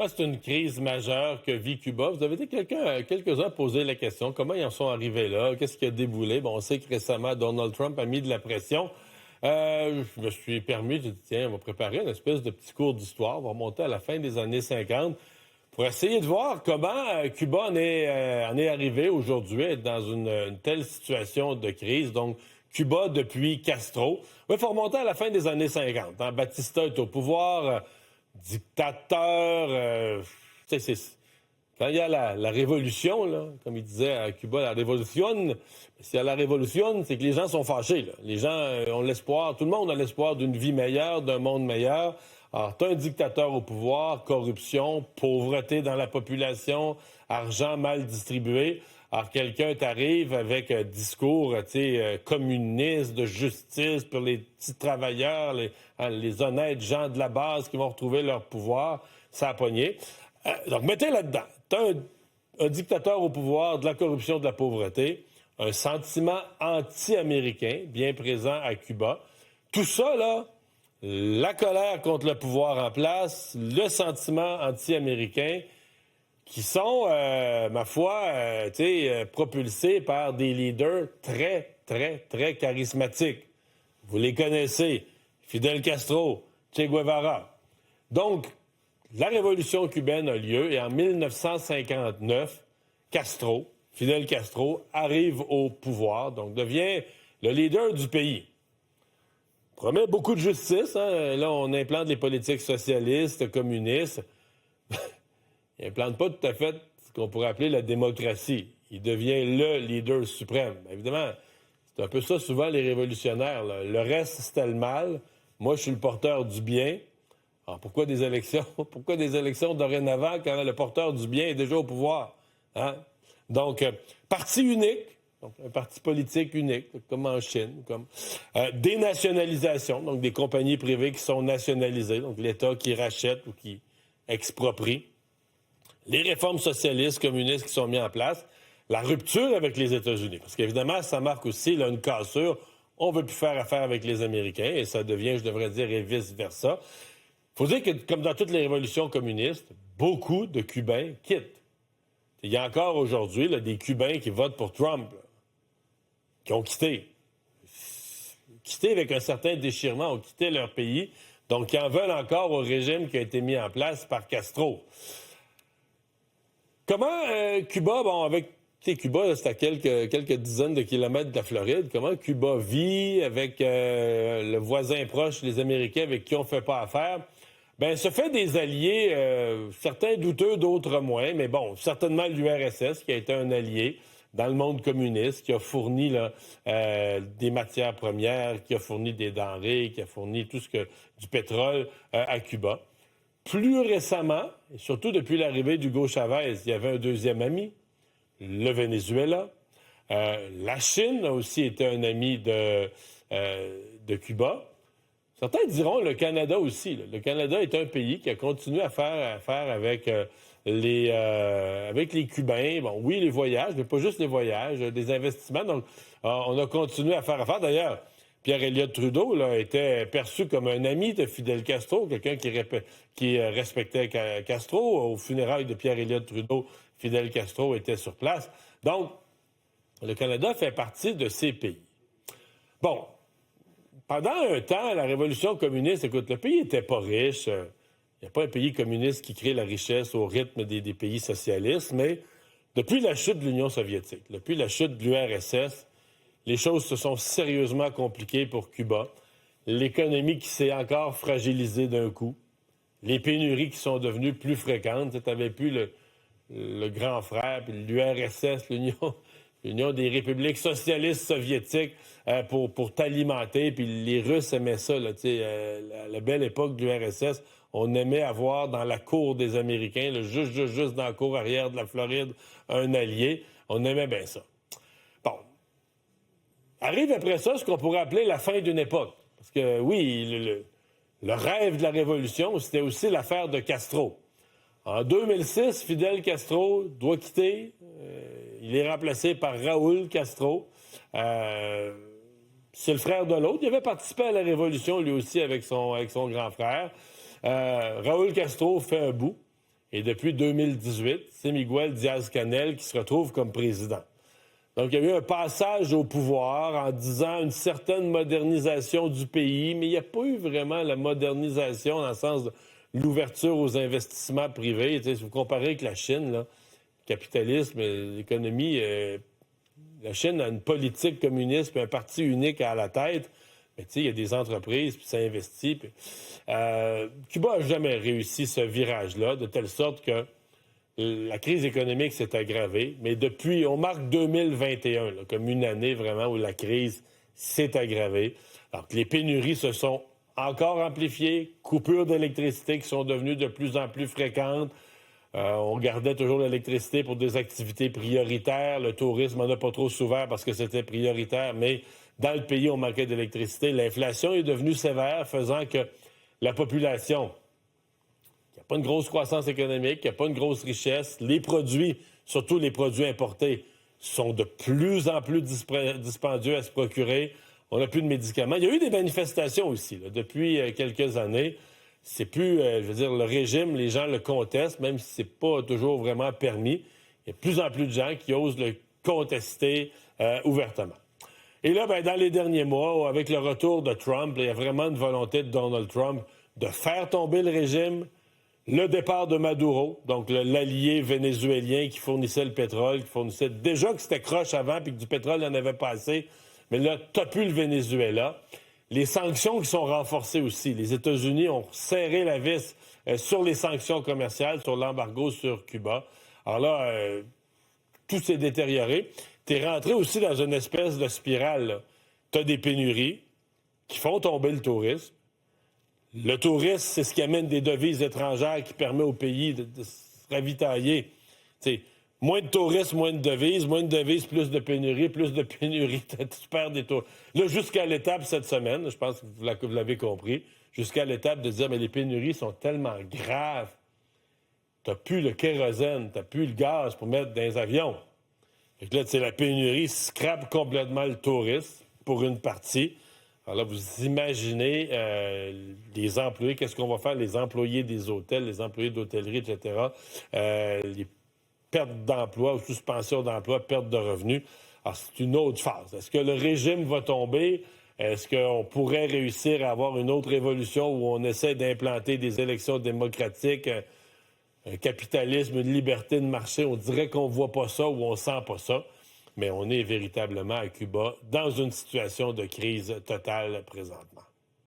C'est une crise majeure que vit Cuba. Vous avez été quelques-uns poser la question, comment ils en sont arrivés là? Qu'est-ce qui a déboulé? Bon, on sait que récemment, Donald Trump a mis de la pression. Je me suis permis, j'ai dit, tiens, on va préparer une espèce de petit cours d'histoire, on va remonter à la fin des années 50 pour essayer de voir comment Cuba en est arrivé aujourd'hui à être dans une telle situation de crise. Donc, Cuba depuis Castro. Il faut remonter à la fin des années 50. Hein. Batista est au pouvoir, dictateur. Quand il y a la révolution, là, comme il disait à Cuba, la révolution, s'il y a la révolution, c'est que les gens sont fâchés. Là. Les gens ont l'espoir, tout le monde a l'espoir d'une vie meilleure, d'un monde meilleur. Alors, tu as un dictateur au pouvoir, corruption, pauvreté dans la population, argent mal distribué. Alors, quelqu'un t'arrive avec un discours communiste, de justice pour les petits travailleurs, les honnêtes gens de la base qui vont retrouver leur pouvoir. Ça a pogné. Donc, mettez là-dedans. Tu as un dictateur au pouvoir, de la corruption, de la pauvreté, un sentiment anti-américain bien présent à Cuba. Tout ça, là, la colère contre le pouvoir en place, le sentiment anti-américain, qui sont, ma foi, propulsés par des leaders très, très, très charismatiques. Vous les connaissez. Fidel Castro, Che Guevara. Donc, la révolution cubaine a lieu et en 1959, Fidel Castro, arrive au pouvoir, donc devient le leader du pays. Promet beaucoup de justice. Hein? Là, on implante les politiques socialistes, communistes. Il n'implante pas tout à fait ce qu'on pourrait appeler la démocratie. Il devient le leader suprême. Évidemment, c'est un peu ça souvent les révolutionnaires. Là. Le reste, c'était le mal. Moi, je suis le porteur du bien. Alors, pourquoi des élections? Pourquoi des élections dorénavant quand le porteur du bien est déjà au pouvoir? Hein? Donc, parti unique. Donc, un parti politique unique, comme en Chine, comme dénationalisation, donc des compagnies privées qui sont nationalisées, donc l'État qui rachète ou qui exproprie. Les réformes socialistes, communistes qui sont mises en place, la rupture avec les États-Unis, parce qu'évidemment, ça marque aussi là, une cassure. On ne veut plus faire affaire avec les Américains, et ça devient, je devrais dire, et vice-versa. Il faut dire que, comme dans toutes les révolutions communistes, beaucoup de Cubains quittent. Il y a encore aujourd'hui là, des Cubains qui votent pour Trump, là, qui ont quitté. Quitté avec un certain déchirement, ont quitté leur pays, donc qui en veulent encore au régime qui a été mis en place par Castro. Comment Cuba, Cuba, c'est à quelques dizaines de kilomètres de la Floride, comment Cuba vit avec le voisin proche, les Américains avec qui on ne fait pas affaire? Bien, se fait des alliés, certains douteux, d'autres moins, mais bon, certainement l'URSS qui a été un allié dans le monde communiste, qui a fourni là, des matières premières, qui a fourni des denrées, qui a fourni du pétrole à Cuba. Plus récemment, et surtout depuis l'arrivée d'Hugo Chavez, il y avait un deuxième ami, le Venezuela. La Chine a aussi été un ami de Cuba. Certains diront le Canada aussi. Là. Le Canada est un pays qui a continué à faire affaire avec les Cubains. Bon, oui, les voyages, mais pas juste les voyages, des investissements. Donc, on a continué à faire affaire. D'ailleurs, Pierre Elliott Trudeau là, était perçu comme un ami de Fidel Castro, quelqu'un qui respectait Castro. Aux funérailles de Pierre Elliott Trudeau, Fidel Castro était sur place. Donc, le Canada fait partie de ces pays. Bon, pendant un temps, la révolution communiste, écoute, le pays n'était pas riche. Il n'y a pas un pays communiste qui crée la richesse au rythme des pays socialistes, mais depuis la chute de l'Union soviétique, depuis la chute de l'URSS, les choses se sont sérieusement compliquées pour Cuba. L'économie qui s'est encore fragilisée d'un coup. Les pénuries qui sont devenues plus fréquentes. Tu n'avais plus le grand frère, puis l'URSS, l'Union des républiques socialistes soviétiques pour t'alimenter. Puis les Russes aimaient ça. Là, la belle époque de l'URSS, on aimait avoir dans la cour des Américains, là, juste dans la cour arrière de la Floride, un allié. On aimait bien ça. Bon. Arrive après ça ce qu'on pourrait appeler la fin d'une époque. Parce que, oui, le rêve de la révolution, c'était aussi l'affaire de Castro. En 2006, Fidel Castro doit quitter. Il est remplacé par Raúl Castro. C'est le frère de l'autre. Il avait participé à la révolution, lui aussi, avec son grand frère. Raúl Castro fait un bout. Et depuis 2018, c'est Miguel Diaz-Canel qui se retrouve comme président. Donc, il y a eu un passage au pouvoir en disant une certaine modernisation du pays, mais il n'y a pas eu vraiment la modernisation dans le sens de l'ouverture aux investissements privés. Si vous comparez avec la Chine, là, le capitalisme, l'économie, la Chine a une politique communiste puis un parti unique à la tête. Mais il y a des entreprises, puis ça investit. Puis, Cuba n'a jamais réussi ce virage-là, de telle sorte que la crise économique s'est aggravée, mais depuis, on marque 2021 là, comme une année vraiment où la crise s'est aggravée. Alors que les pénuries se sont encore amplifiées, coupures d'électricité qui sont devenues de plus en plus fréquentes. On gardait toujours l'électricité pour des activités prioritaires. Le tourisme n'en a pas trop souffert parce que c'était prioritaire, mais dans le pays, on manquait d'électricité. L'inflation est devenue sévère, faisant que la population... Il n'y a pas une grosse croissance économique, il n'y a pas une grosse richesse. Les produits, surtout les produits importés, sont de plus en plus dispendieux à se procurer. On n'a plus de médicaments. Il y a eu des manifestations aussi, là, depuis quelques années. C'est plus, je veux dire, le régime, les gens le contestent, même si c'est pas toujours vraiment permis. Il y a de plus en plus de gens qui osent le contester ouvertement. Et là, dans les derniers mois, avec le retour de Trump, il y a vraiment une volonté de Donald Trump de faire tomber le régime. Le départ de Maduro, donc l'allié vénézuélien qui fournissait le pétrole, qui fournissait... Déjà que c'était croche avant puis que du pétrole, il n'y en avait pas assez. Mais là, t'as plus le Venezuela. Les sanctions qui sont renforcées aussi. Les États-Unis ont serré la vis sur les sanctions commerciales, sur l'embargo sur Cuba. Alors là, tout s'est détérioré. T'es rentré aussi dans une espèce de spirale. T'as des pénuries qui font tomber le tourisme. Le tourisme, c'est ce qui amène des devises étrangères qui permet au pays de se ravitailler. T'sais, moins de tourisme, moins de devises, plus de pénurie, tu perds des touristes. Là, jusqu'à l'étape cette semaine, je pense que vous l'avez compris, jusqu'à l'étape de dire, mais les pénuries sont tellement graves. T'as plus le kérosène, t'as plus le gaz pour mettre dans les avions. Fait que là, la pénurie scrape complètement le tourisme pour une partie. Alors là, vous imaginez les employés, qu'est-ce qu'on va faire, les employés des hôtels, les employés d'hôtellerie, etc., les pertes d'emploi ou suspension d'emploi, perte de revenus. Alors, c'est une autre phase. Est-ce que le régime va tomber? Est-ce qu'on pourrait réussir à avoir une autre évolution où on essaie d'implanter des élections démocratiques, un capitalisme, une liberté de marché? On dirait qu'on ne voit pas ça ou on ne sent pas ça. Mais on est véritablement à Cuba dans une situation de crise totale présentement.